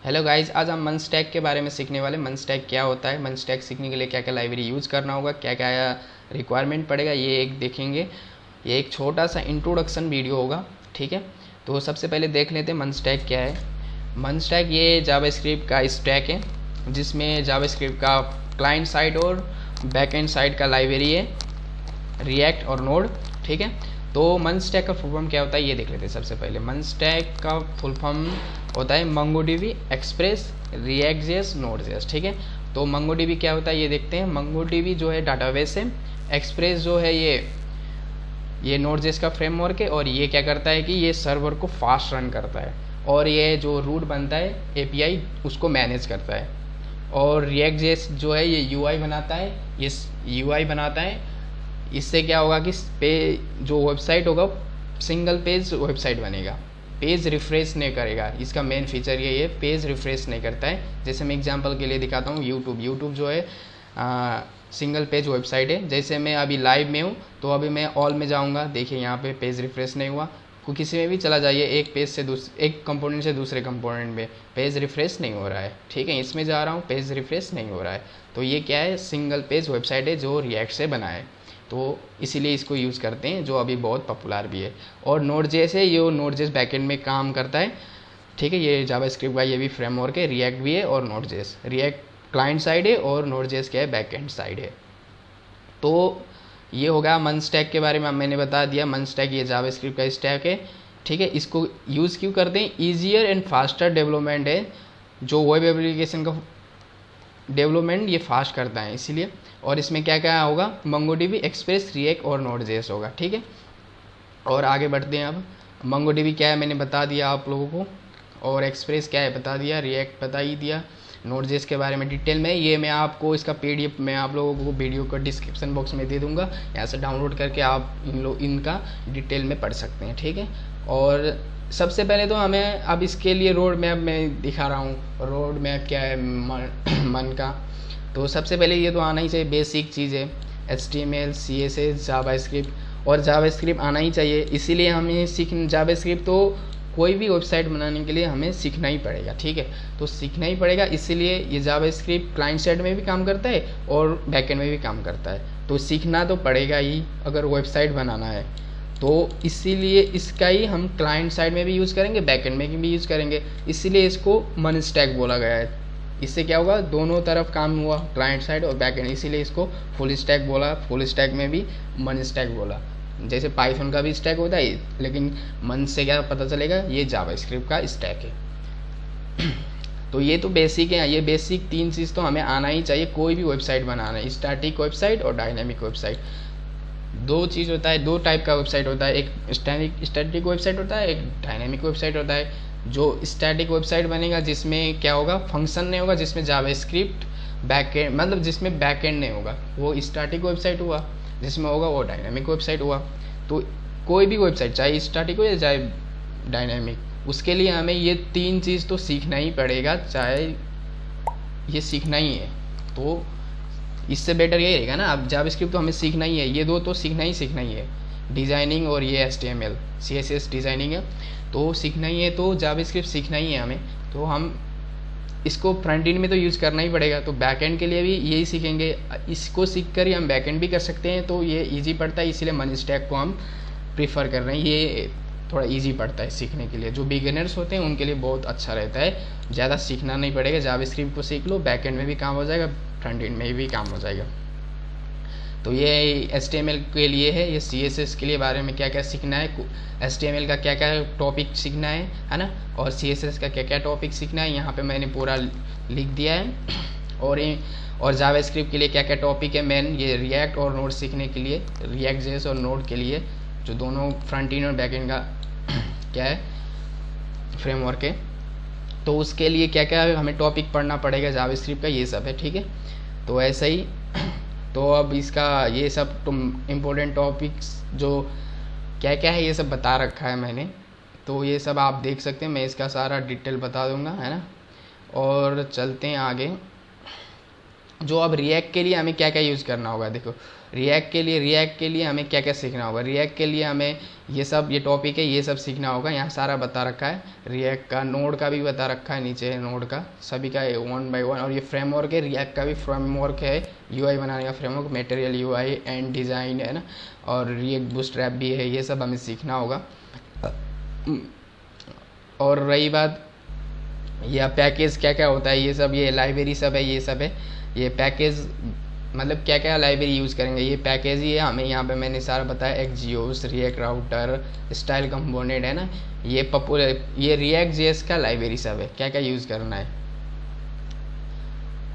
Hello guys, आज हम मन स्टैक के बारे में सीखने वाले। मन स्टैक क्या होता है, मन स्टैक सीखने के लिए क्या क्या लाइब्रेरी यूज़ करना होगा, क्या क्या रिक्वायरमेंट पड़ेगा, ये एक देखेंगे। ये एक छोटा सा इंट्रोडक्शन वीडियो होगा, ठीक है। तो सबसे पहले देख लेते हैं मन स्टैक क्या है। मन स्टैक ये जावास्क्रिप्ट का स्टैक है, जिसमें जावास्क्रिप्ट का क्लाइंट साइड और बैक एंड साइड का लाइब्रेरी है, रिएक्ट और नोड, ठीक है। तो मन स्टैक का फुल फॉर्म क्या होता है ये देख लेते हैं। सबसे पहले मन स्टैक का फुल फॉर्म होता है MongoDB, एक्सप्रेस, React.js, Node.js, ठीक है। तो MongoDB क्या होता है ये देखते हैं। MongoDB जो है डाटाबेस है, एक्सप्रेस जो है ये Node.js का फ्रेमवर्क है, और ये क्या करता है कि ये सर्वर को फास्ट रन करता है, और ये जो रूट बनता है API उसको मैनेज करता है। और React.js जो है ये UI बनाता है, ये UI बनाता है। इससे क्या होगा कि जो वेबसाइट होगा सिंगल पेज वेबसाइट बनेगा, पेज रिफ्रेश नहीं करेगा। इसका मेन फीचर ये है, पेज रिफ्रेश नहीं करता है। जैसे मैं एग्जांपल के लिए दिखाता हूँ, यूट्यूब जो है सिंगल पेज वेबसाइट है। जैसे मैं अभी लाइव में हूँ, तो अभी मैं ऑल में जाऊँगा, देखिए यहाँ पे पेज रिफ्रेश नहीं हुआ। किसी में भी चला जाइए, एक पेज से एक कंपोनेंट से दूसरे कंपोनेंट में पेज रिफ्रेश नहीं हो रहा है, ठीक है। इसमें जा रहा हूँ, पेज रिफ्रेश नहीं हो रहा है। तो ये क्या है, सिंगल पेज वेबसाइट है जो रिएक्ट से बना है, तो इसीलिए इसको यूज़ करते हैं, जो अभी बहुत पॉपुलर भी है। और Node.js है, ये Node.js बैकएंड में काम करता है, ठीक है। ये जावास्क्रिप्ट का ये भी फ्रेमवर्क है, रिएक्ट भी है और Node.js। रिएक्ट क्लाइंट साइड है और Node.js क्या है, बैकएंड साइड है। तो ये होगा मन स्टैक के बारे में मैंने बता दिया। मन स्टैक ये जावास्क्रिप्ट का स्टैक है, ठीक है। इसको यूज़ क्यों करते हैं, ईजियर एंड फास्टर डेवलपमेंट है। जो वेब एप्लीकेशन का डेवलपमेंट ये फास्ट करता है, इसीलिए। और इसमें क्या क्या होगा, MongoDB, एक्सप्रेस, रिएक्ट और Node.js होगा, ठीक है। और आगे बढ़ते हैं। अब MongoDB क्या है मैंने बता दिया आप लोगों को, और एक्सप्रेस क्या है बता दिया, रिएक्ट बता ही दिया। Node.js के बारे में डिटेल में ये मैं आपको इसका PDF मैं आप लोगों को वीडियो का डिस्क्रिप्शन बॉक्स में दे दूंगा, यहाँ से डाउनलोड करके आप इनका डिटेल में पढ़ सकते हैं, ठीक है। और सबसे पहले तो हमें अब इसके लिए रोड मैप मैं दिखा रहा हूँ। रोड मैप क्या है मन का, तो सबसे पहले ये तो आना ही चाहिए, बेसिक चीज़ है। HTML, CSS, जावास्क्रिप्ट, और जावास्क्रिप्ट आना ही चाहिए। इसीलिए हमें जावास्क्रिप्ट तो कोई भी वेबसाइट बनाने के लिए हमें सीखना ही पड़ेगा, ठीक है। तो सीखना ही पड़ेगा, इसीलिए ये जावास्क्रिप्ट क्लाइंट साइड में भी काम करता है और बैकएंड में भी काम करता है। तो सीखना तो पड़ेगा ही अगर वेबसाइट बनाना है। तो इसीलिए इसका ही हम क्लाइंट साइड में भी यूज़ करेंगे, बैकएंड में भी यूज़ करेंगे, इसीलिए इसको मन स्टैक बोला गया है। इससे क्या होगा, दोनों तरफ काम हुआ, क्लाइंट साइड और बैकएंड, इसीलिए इसको फुल स्टैक बोला। फुल स्टैक में भी मन स्टैक बोला। जैसे पाइथन का भी स्टैक होता है, लेकिन मन से क्या पता चलेगा, ये जावास्क्रिप्ट का स्टैक है। तो ये तो बेसिक है, ये बेसिक 3 चीज़ तो हमें आना ही चाहिए कोई भी वेबसाइट बनाना है, स्टैटिक वेबसाइट और डायनेमिक वेबसाइट। 2 चीज़ होता है, 2 टाइप का वेबसाइट होता है, एक स्टैटिक वेबसाइट होता है, एक डायनेमिक वेबसाइट होता है। जो स्टैटिक वेबसाइट बनेगा जिसमें क्या होगा, फंक्शन नहीं होगा, जिसमें जावास्क्रिप्ट बैकएंड मतलब जिसमें बैकएंड नहीं होगा, वो स्टैटिक वेबसाइट हुआ। जिसमें होगा वो डायनेमिक वेबसाइट हुआ। तो कोई भी वेबसाइट चाहे स्टैटिक हो या चाहे डायनेमिक, उसके लिए हमें ये 3 चीज़ तो सीखना ही पड़ेगा, चाहे ये सीखना ही है। तो इससे बेटर यही रहेगा ना। अब जावास्क्रिप्ट तो हमें सीखना ही है, ये 2 तो सीखना ही है, डिज़ाइनिंग और ये HTML CSS डिज़ाइनिंग है, तो सीखना ही है। तो जावास्क्रिप्ट सीखना ही है हमें, तो हम इसको फ्रंट एंड में तो यूज़ करना ही पड़ेगा। तो बैक एंड के लिए भी यही सीखेंगे, इसको सीख कर ही हम बैक एंड भी कर सकते हैं। तो ये ईजी पड़ता है, इसीलिए मन स्टैक को हम प्रीफर कर रहे हैं। ये थोड़ा ईजी पड़ता है सीखने के लिए, जो बिगिनर्स होते हैं उनके लिए बहुत अच्छा रहता है। ज़्यादा सीखना नहीं पड़ेगा, जावास्क्रिप्ट को सीख लो, बैक एंड में भी काम हो जाएगा, फ्रंट एंड में भी काम हो जाएगा। तो ये HTML के लिए है, ये CSS के लिए बारे में क्या क्या सीखना है, HTML का क्या क्या टॉपिक सीखना है ना, और CSS का क्या क्या टॉपिक सीखना है, यहाँ पे मैंने पूरा लिख दिया है। और जावास्क्रिप्ट के लिए क्या क्या टॉपिक है मेन, ये रिएक्ट और नोड सीखने के लिए, React.js और नोड के लिए, जो दोनों फ्रंट एंड और बैक एंड का क्या है फ्रेमवर्क है। तो उसके लिए क्या क्या हमें टॉपिक पढ़ना पड़ेगा जावास्क्रिप्ट का, ये सब है, ठीक है। तो ऐसा ही तो अब इसका ये सब तुम इम्पोर्टेंट टॉपिक्स जो क्या क्या है ये सब बता रखा है मैंने, तो ये सब आप देख सकते हैं, मैं इसका सारा डिटेल बता दूंगा, है ना। और चलते हैं आगे। जो अब रिएक्ट के लिए हमें क्या क्या यूज़ करना होगा, देखो रिएक्ट के लिए हमें क्या क्या सीखना होगा। रिएक्ट के लिए हमें ये सब, ये टॉपिक है, ये सब सीखना होगा। यहाँ सारा बता रखा है, रिएक्ट का, नोड का भी बता रखा है, नीचे है नोड का, सभी का 1 by 1। और ये फ्रेमवर्क है, रिएक्ट का भी फ्रेमवर्क है, यूआई बनाने का framework, material UI and design है ना, और रिएक्ट बूटस्ट्रैप भी है। ये सब हमें सीखना होगा। और रही बात यह पैकेज क्या क्या होता है, ये सब, ये लाइब्रेरी सब है, ये सब है। ये पैकेज मतलब क्या क्या लाइब्रेरी यूज़ करेंगे, ये पैकेज ही है। हमें यहाँ पे मैंने सारा बताया, Axios, react router, style component है ना, ये पॉपुलर, ये रिएक्ट जेएस का लाइब्रेरी सब है, क्या क्या यूज़ करना है।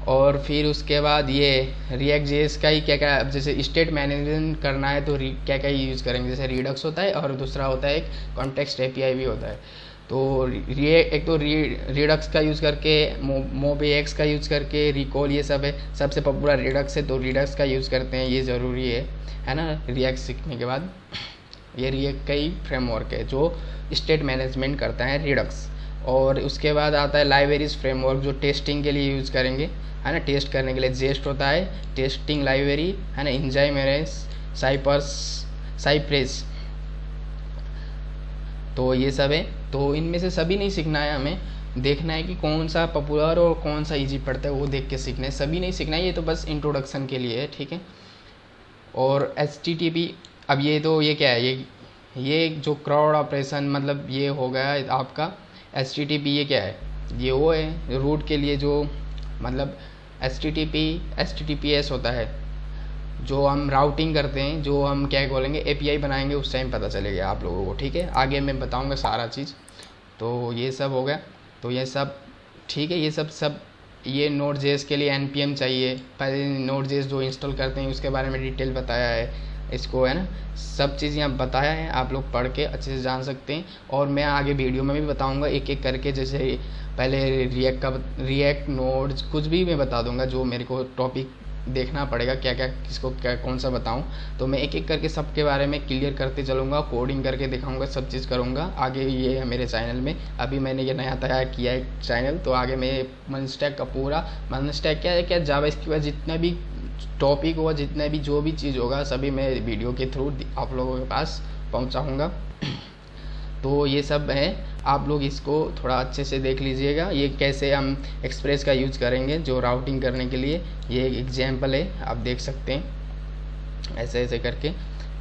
और फिर उसके बाद ये रिएक्ट जेएस का ही क्या क्या, अब जैसे स्टेट मैनेजमेंट करना है तो क्या क्या यूज़ करेंगे, जैसे रिडक्स होता है और दूसरा होता है एक कॉन्टेक्स्ट एपीआई भी होता है। तो एक तो रिडक्स का यूज़ करके, मोबीएक्स का यूज़ करके, रिकॉल, ये सब है। सबसे पॉपुलर रिडक्स है तो रिडक्स का यूज़ करते हैं, ये ज़रूरी है ना। रिएक्ट सीखने के बाद ये रिएक्ट का ही फ्रेमवर्क है जो स्टेट मैनेजमेंट करता है, रिडक्स। और उसके बाद आता है लाइब्रेरीज फ्रेमवर्क, जो टेस्टिंग के लिए यूज़ करेंगे, है ना। टेस्ट करने के लिए जेस्ट होता है, टेस्टिंग लाइब्रेरी, है ना। एंजाइमेरेस, साइप्रेस, तो ये सब है। तो इनमें से सभी नहीं सीखना है, हमें देखना है कि कौन सा पॉपुलर और कौन सा इजी पड़ता है, वो देख के सीखना है। सभी नहीं सीखना है, ये तो बस इंट्रोडक्शन के लिए है, ठीक है। और HTTP, अब ये तो ये क्या है, ये जो क्राउड ऑपरेशन, मतलब ये हो गया आपका HTTP। ये क्या है, ये वो है रूट के लिए, जो मतलब HTTPS होता है, जो हम राउटिंग करते हैं, जो हम क्या बोलेंगे API बनाएंगे, उस टाइम पता चलेगा आप लोगों को, ठीक है। आगे मैं बताऊंगा सारा चीज़। तो ये सब हो गया, तो ये सब ठीक है। ये सब ये Node.js के लिए npm चाहिए। पहले Node.js जो इंस्टॉल करते हैं उसके बारे में डिटेल बताया है इसको, है ना। सब चीज़ यहाँ बताया है, आप लोग पढ़ के अच्छे से जान सकते हैं। और मैं आगे वीडियो में भी बताऊंगा एक एक करके, जैसे पहले रिएक्ट नोड कुछ भी मैं बता दूंगा, जो मेरे को टॉपिक देखना पड़ेगा, क्या क्या किसको क्या कौन सा बताऊं। तो मैं एक एक करके सबके बारे में क्लियर करते चलूँगा, कोडिंग करके दिखाऊंगा, सब चीज़ करूँगा आगे। ये है मेरे चैनल में, अभी मैंने ये नया तैयार किया है चैनल। तो आगे मैं मनस्टैक का पूरा, मनस्टैक क्या है, क्या जावास्क्रिप्ट का जितना भी टॉपिक होगा, जितना भी जो भी चीज़ होगा, सभी मैं वीडियो के थ्रू आप लोगों के पास पहुँचाऊँगा। तो ये सब है, आप लोग इसको थोड़ा अच्छे से देख लीजिएगा। ये कैसे हम एक्सप्रेस का यूज़ करेंगे जो राउटिंग करने के लिए, ये एक एग्जाम्पल है, आप देख सकते हैं ऐसे ऐसे करके,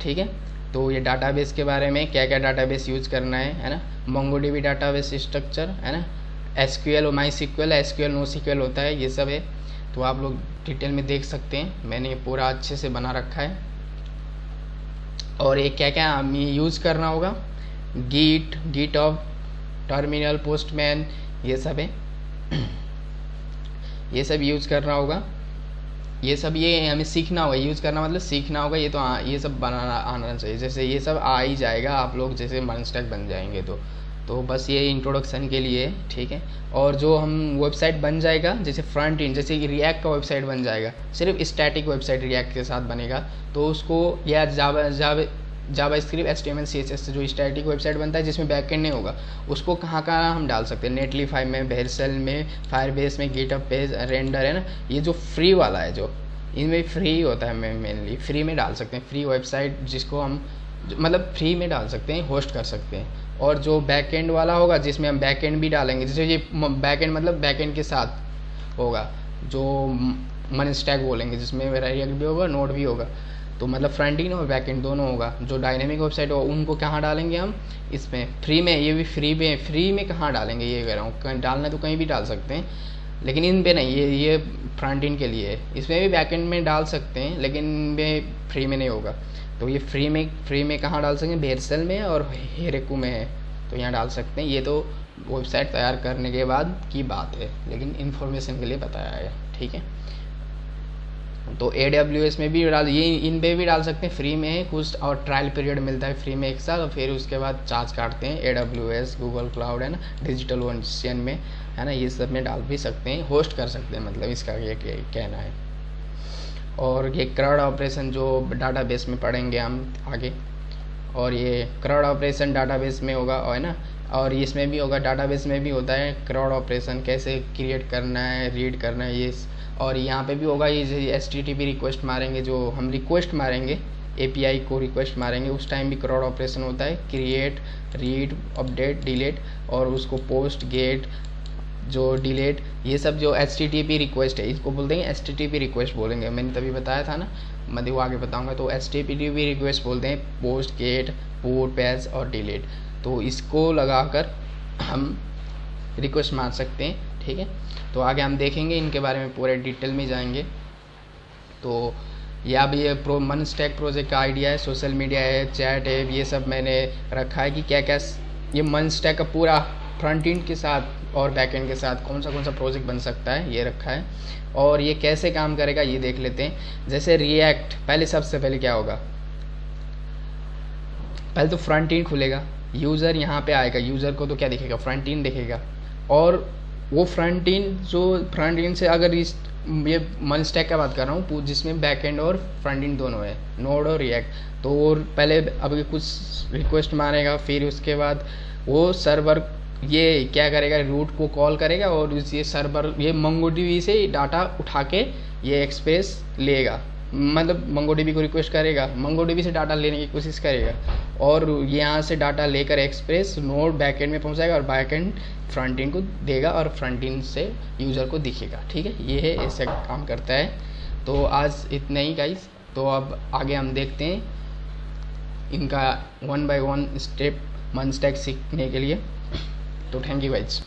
ठीक है। तो ये डाटाबेस के बारे में, क्या क्या डाटाबेस यूज़ करना है ना। MongoDB डाटाबेस स्ट्रक्चर, है ना। SQL और MySQL, SQL NoSQL होता है, ये सब है। तो आप लोग डिटेल में देख सकते हैं, मैंने ये पूरा अच्छे से बना रखा है। और ये क्या क्या हमें यूज़ करना होगा, GitHub, टर्मिनल, पोस्टमैन, ये सब है। ये सब यूज़ करना होगा, ये सब ये हमें सीखना होगा। यूज़ करना मतलब सीखना होगा, ये तो ये सब बनाना आना चाहिए। जैसे ये सब आ ही जाएगा, आप लोग जैसे मनस्टैक बन जाएंगे तो बस ये इंट्रोडक्शन के लिए, ठीक है। और जो हम वेबसाइट बन जाएगा, जैसे फ्रंट एंड, जैसे रिएक्ट का वेबसाइट बन जाएगा, सिर्फ स्टैटिक वेबसाइट रिएक्ट के साथ बनेगा, तो उसको या जावास्क्रिप्ट HTML CSS से जो स्टैटिक वेबसाइट बनता है जिसमें बैकएंड नहीं होगा, उसको कहाँ कहाँ हम डाल सकते हैं, नेटलीफाई में, वेरसेल में, फायरबेस में, गिटहब पेज, रेंडर, है ना। ये जो फ्री वाला है, जो इनमें फ्री होता है, मेनली फ्री में डाल सकते हैं, फ्री वेबसाइट जिसको हम मतलब फ्री में डाल सकते हैं, होस्ट कर सकते हैं। और जो बैकएंड वाला होगा, जिसमें हम बैकएंड भी डालेंगे, जैसे ये बैकएंड मतलब बैकएंड के साथ होगा, जो मनस्टैक बोलेंगे, जिसमें रिएक्ट भी होगा, नोड भी होगा, तो मतलब फ्रंट एंड और बैक एंड दोनों होगा। जो डायनेमिक वेबसाइट होगा उनको कहाँ डालेंगे हम, इसमें फ्री में। ये भी फ्री में कहाँ डालेंगे, ये कह रहा हूँ, कहीं डालना तो कहीं भी डाल सकते हैं, लेकिन इन पे नहीं, ये फ्रंट एंड के लिए है। इसमें भी बैक एंड में डाल सकते हैं, लेकिन इनमें फ्री में नहीं होगा। तो ये फ्री में कहाँ डाल सकते हैं, वेरसेल में और हेरेकू में है, तो यहाँ डाल सकते हैं। ये तो वेबसाइट तैयार करने के बाद की बात है, लेकिन इन्फॉर्मेशन के लिए बताया है, ठीक है। तो AWS में भी डाल, ये इन पे भी डाल सकते हैं, फ्री में है कुछ, और ट्रायल पीरियड मिलता है फ्री में 1 साल, और फिर उसके बाद चार्ज काटते हैं। AWS, गूगल क्लाउड, है ना, डिजिटल ओशन में, है ना, ये सब में डाल भी सकते हैं, होस्ट कर सकते हैं, मतलब इसका ये कहना है। और ये CRUD ऑपरेशन जो डाटाबेस में पढ़ेंगे हम आगे, और ये CRUD ऑपरेशन डाटाबेस में होगा, और है ना, और इसमें भी होगा, डाटाबेस में भी होता है क्रॉड ऑपरेशन, कैसे क्रिएट करना है, रीड करना है ये। और यहाँ पे भी होगा ये HTTP रिक्वेस्ट मारेंगे, जो हम रिक्वेस्ट मारेंगे API को रिक्वेस्ट मारेंगे, उस टाइम भी क्रॉड ऑपरेशन होता है, क्रिएट, रीड, अपडेट, डिलीट, और उसको पोस्ट, गेट, जो डिलीट, ये सब जो HTTP रिक्वेस्ट है इसको बोलते हैं HTTP रिक्वेस्ट बोलेंगे। मैंने तभी बताया था ना, मैं देखो आगे बताऊंगा। तो HTTP रिक्वेस्ट बोलते हैं पोस्ट, गेट, पुट, पैच और डिलीट। तो इसको लगाकर हम रिक्वेस्ट मार सकते हैं, ठीक है। तो आगे हम देखेंगे इनके बारे में, पूरे डिटेल में जाएंगे। तो ये अब ये मनस्टैक प्रोजेक्ट का आइडिया है, सोशल मीडिया है, चैट है, ये सब मैंने रखा है कि क्या क्या ये मनस्टैक का पूरा फ्रंट एंड के साथ और बैक एंड के साथ कौन सा प्रोजेक्ट बन सकता है, ये रखा है। और ये कैसे काम करेगा ये देख लेते हैं। जैसे रिएक्ट, पहले सबसे पहले क्या होगा, पहले तो फ्रंट एंड खुलेगा, यूज़र यहाँ पे आएगा, यूज़र को तो क्या दिखेगा, फ्रंट एंड दिखेगा। और वो फ्रंट एंड से अगर इस ये मनस्टैक का बात कर रहा हूँ जिसमें बैक एंड और फ्रंट एंड दोनों है, नोड और रिएक्ट। तो वो पहले अब कुछ रिक्वेस्ट मारेगा, फिर उसके बाद वो सर्वर ये क्या करेगा, रूट को कॉल करेगा और ये सर्वर ये MongoDB से डाटा उठा के ये एक्सप्रेस लेगा, मतलब MongoDB को रिक्वेस्ट करेगा, MongoDB से डाटा लेने की कोशिश करेगा और यहाँ से डाटा लेकर एक्सप्रेस नोड बैकएंड में पहुँचाएगा और बैकएंड फ्रंट एंड को देगा और फ्रंट एंड से यूज़र को दिखेगा, ठीक है। ये है, ऐसे काम करता है। तो आज इतना ही गाइस। तो अब आगे हम देखते हैं इनका 1 by 1 स्टेप मनस्टैक सीखने के लिए। तो थैंक यू गाइस।